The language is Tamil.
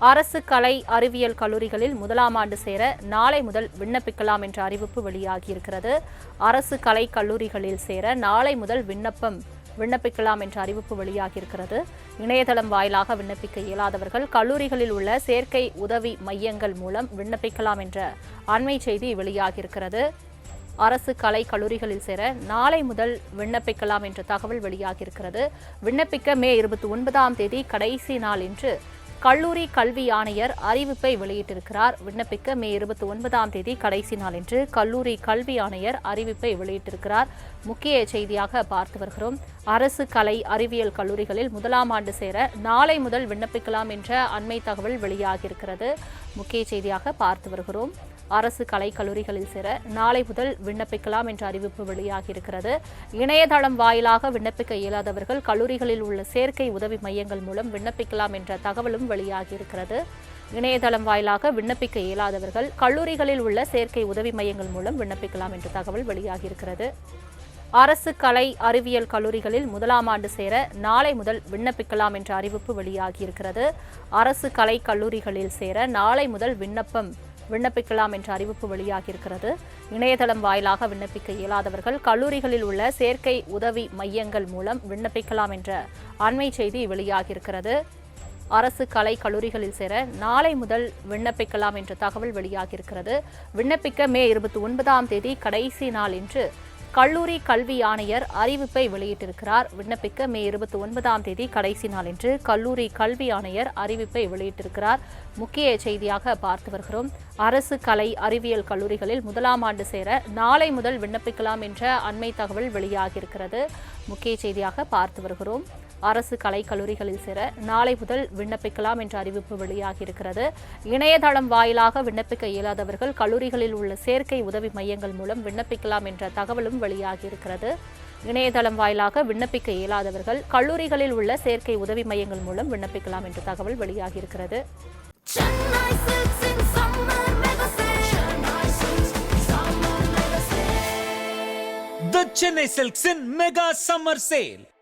அரசு கலை அறிவியல் கல்லூரிகளில் முதலாம் ஆண்டு சேர நாளை முதல் விண்ணப்பிக்கலாம் என்ற அறிவிப்பு வெளியாகியிருக்கிறது. அரசு கலை கல்லூரிகளில் சேர நாளை முதல் விண்ணப்பிக்கலாம் என்ற அறிவிப்பு வெளியாகியிருக்கிறது. இணையதளம் வாயிலாக விண்ணப்பிக்க இயலாதவர்கள் கல்லூரிகளில் உள்ள சேர்க்கை உதவி மையங்கள் மூலம் விண்ணப்பிக்கலாம் என்ற அண்மை செய்தி வெளியாகியிருக்கிறது. அரசு கலை கல்லூரிகளில் சேர நாளை முதல் விண்ணப்பிக்கலாம் என்ற தகவல் வெளியாகியிருக்கிறது. விண்ணப்பிக்க மே 29ஆம் தேதி கடைசி நாள் என்று கல்லூரி கல்வி ஆணையர் அறிவிப்பை வெளியிட்டிருக்கிறார். விண்ணப்பிக்க மே 29ஆம் தேதி கடைசி நாள் என்று கல்லூரி கல்வி ஆணையர் அறிவிப்பை வெளியிட்டிருக்கிறார். முக்கிய செய்தியாக பார்த்து வருகிறோம். அரசு கலை அறிவியல் கல்லூரிகளில் முதலாம் ஆண்டு சேர நாளை முதல் விண்ணப்பிக்கலாம் என்ற அண்மை தகவல் வெளியாகியிருக்கிறது. முக்கிய செய்தியாக பார்த்து வருகிறோம். அரசு கலை கல்லூரிகளில் சேர நாளை முதல் விண்ணப்பிக்கலாம் என்ற அறிவிப்பு வெளியாகியிருக்கிறது. இணையதளம் வாயிலாக விண்ணப்பிக்க இயலாதவர்கள் கல்லூரிகளில் உள்ள சேர்க்கை உதவி மையங்கள் மூலம் விண்ணப்பிக்கலாம் என்ற தகவலும் வெளியாகியிருக்கிறது. இணையதளம் வாயிலாக விண்ணப்பிக்க இயலாதவர்கள் கல்லூரிகளில் உள்ள சேர்க்கை உதவி மையங்கள் மூலம் விண்ணப்பிக்கலாம் என்ற தகவல் வெளியாகியிருக்கிறது. அரசு கலை அறிவியல் கல்லூரிகளில் முதலாம் ஆண்டு சேர நாளை முதல் விண்ணப்பிக்கலாம் என்ற அறிவிப்பு வெளியாகியிருக்கிறது. அரசு கலை கல்லூரிகளில் சேர நாளை முதல் விண்ணப்பிக்கலாம் என்ற அறிவிப்பு வெளியாகியிருக்கிறது. இணையதளம் வாயிலாக விண்ணப்பிக்க இயலாதவர்கள் கல்லூரிகளில் உள்ள சேர்க்கை உதவி மையங்கள் மூலம் விண்ணப்பிக்கலாம் என்ற அண்மை செய்தி வெளியாகியிருக்கிறது. அரசு கலை கல்லூரிகளில் சேர நாளை முதல் விண்ணப்பிக்கலாம் என்ற தகவல் வெளியாகியிருக்கிறது. விண்ணப்பிக்க மே 29ஆம் தேதி கடைசி நாள் என்று கல்லூரி கல்வி ஆணையர் அறிவிப்பை வெளியிட்டிருக்கிறார். விண்ணப்பிக்க மே 29ஆம் தேதி கடைசி நாள் என்று கல்லூரி கல்வி ஆணையர் அறிவிப்பை வெளியிட்டிருக்கிறார். முக்கிய செய்தியாக பார்த்து வருகிறோம். அரசு கலை அறிவியல் கல்லூரிகளில் முதலாம் ஆண்டு சேர நாளை முதல் விண்ணப்பிக்கலாம் என்ற அண்மை தகவல் வெளியாகியிருக்கிறது. முக்கிய செய்தியாக பார்த்து வருகிறோம். அரசு கலை கல்லூரிகளில் சேர நாளை முதல் விண்ணப்பிக்கலாம் என்ற அறிவிப்பு வெளியாகியிருக்கிறது. இணையதளம் வாயிலாக விண்ணப்பிக்க இயலாதவர்கள் கல்லூரிகளில் உள்ள சேர்க்கை உதவி மையங்கள் மூலம் விண்ணப்பிக்கலாம் என்ற தகவலும் வெளியாகியிருக்கிறது. இணையதளம் வாயிலாக விண்ணப்பிக்க இயலாதவர்கள் கல்லூரிகளில் உள்ள சேர்க்கை உதவி மையங்கள் மூலம் விண்ணப்பிக்கலாம் என்ற தகவல் வெளியாகியிருக்கிறது. The Chennai Silks in Mega Summer Sale.